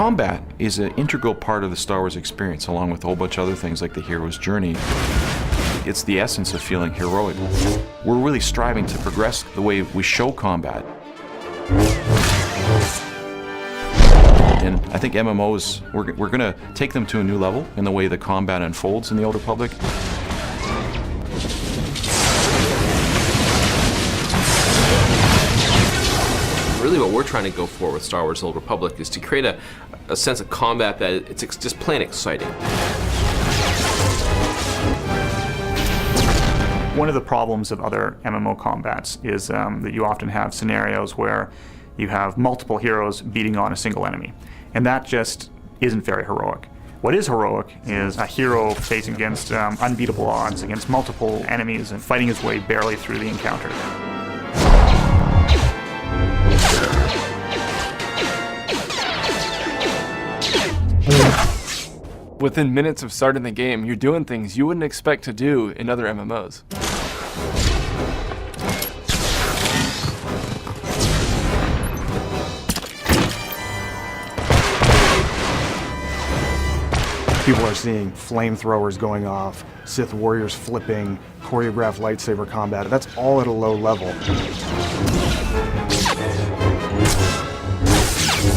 Combat is an integral part of the Star Wars experience, along with a whole bunch of other things like the hero's journey. It's the essence of feeling heroic. We're really striving to progress the way we show combat. And I think MMOs, we're going to take them to a new level in the way the combat unfolds in the Old Republic. Really what we're trying to go for with Star Wars Old Republic is to create a sense of combat that it's just plain exciting. One of the problems of other MMO combats is that you often have scenarios where you have multiple heroes beating on a single enemy. And that just isn't very heroic. What is heroic is a hero facing against unbeatable odds, against multiple enemies, and fighting his way barely through the encounter. Within minutes of starting the game, you're doing things you wouldn't expect to do in other MMOs. People are seeing flamethrowers going off, Sith warriors flipping, choreographed lightsaber combat. That's all at a low level.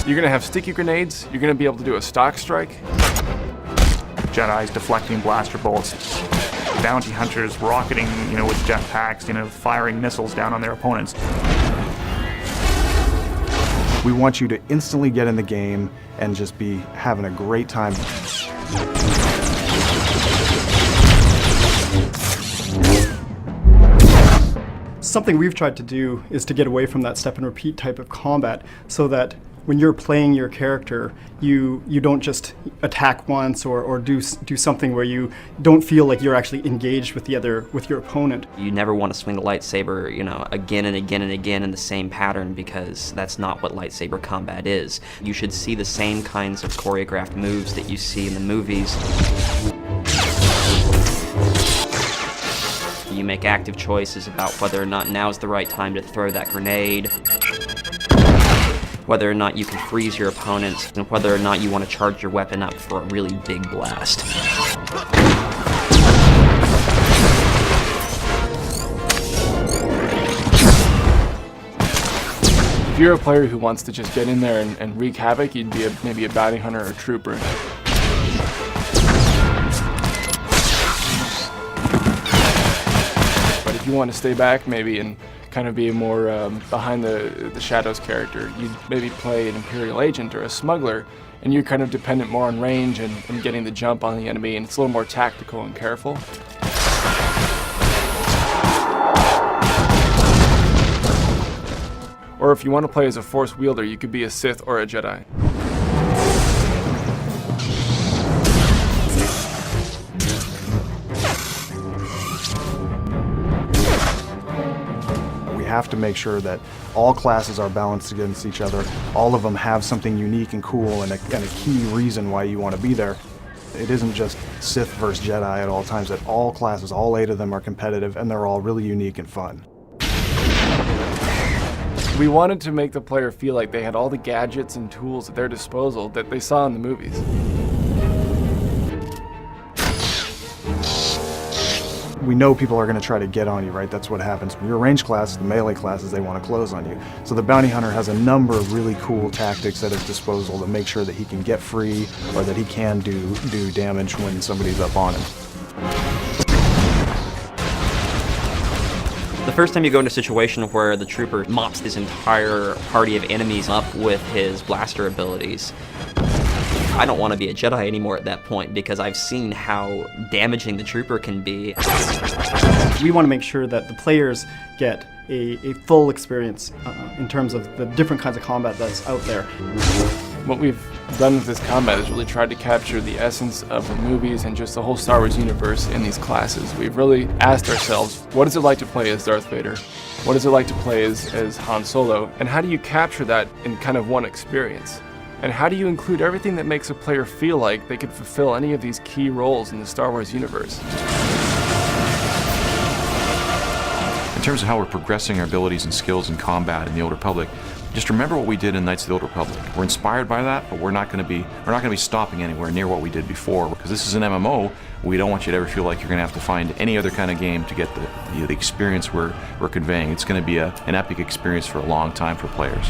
You're going to have sticky grenades, you're going to be able to do a stock strike. Jedi's deflecting blaster bolts, bounty hunters rocketing, with jetpacks, firing missiles down on their opponents. We want you to instantly get in the game and just be having a great time. Something we've tried to do is to get away from that step and repeat type of combat so that when you're playing your character, you don't just attack once or do something where you don't feel like you're actually engaged with your opponent. You never want to swing the lightsaber, again and again and again in the same pattern, because that's not what lightsaber combat is. You should see the same kinds of choreographed moves that you see in the movies. You make active choices about whether or not now's the right time to throw that grenade, whether or not you can freeze your opponent, and whether or not you want to charge your weapon up for a really big blast. If you're a player who wants to just get in there and wreak havoc, you'd be maybe a bounty hunter or a trooper. But if you want to stay back maybe and kind of be a more behind the shadows character, you'd maybe play an Imperial agent or a smuggler, and you're kind of dependent more on range and getting the jump on the enemy, and it's a little more tactical and careful. Or if you want to play as a Force wielder, you could be a Sith or a Jedi. We have to make sure that all classes are balanced against each other. All of them have something unique and cool and a key reason why you want to be there. It isn't just Sith versus Jedi at all times, that all classes, all 8 of them are competitive, and they're all really unique and fun. We wanted to make the player feel like they had all the gadgets and tools at their disposal that they saw in the movies. We know people are going to try to get on you, right? That's what happens. Your range classes, the melee classes, they want to close on you. So the bounty hunter has a number of really cool tactics at his disposal to make sure that he can get free or that he can do damage when somebody's up on him. The first time you go into a situation where the trooper mops this entire party of enemies up with his blaster abilities, I don't want to be a Jedi anymore at that point, because I've seen how damaging the trooper can be. We want to make sure that the players get a full experience in terms of the different kinds of combat that's out there. What we've done with this combat is really tried to capture the essence of the movies and just the whole Star Wars universe in these classes. We've really asked ourselves, what is it like to play as Darth Vader? What is it like to play as Han Solo? And how do you capture that in kind of one experience? And how do you include everything that makes a player feel like they could fulfill any of these key roles in the Star Wars universe? In terms of how we're progressing our abilities and skills in combat in the Old Republic, Just remember what we did in Knights of the Old Republic. We're inspired by that, but we're not going to be stopping anywhere near what we did before, because this is an MMO. We don't want you to ever feel like you're going to have to find any other kind of game to get the experience we're conveying. It's going to be an epic experience for a long time for players.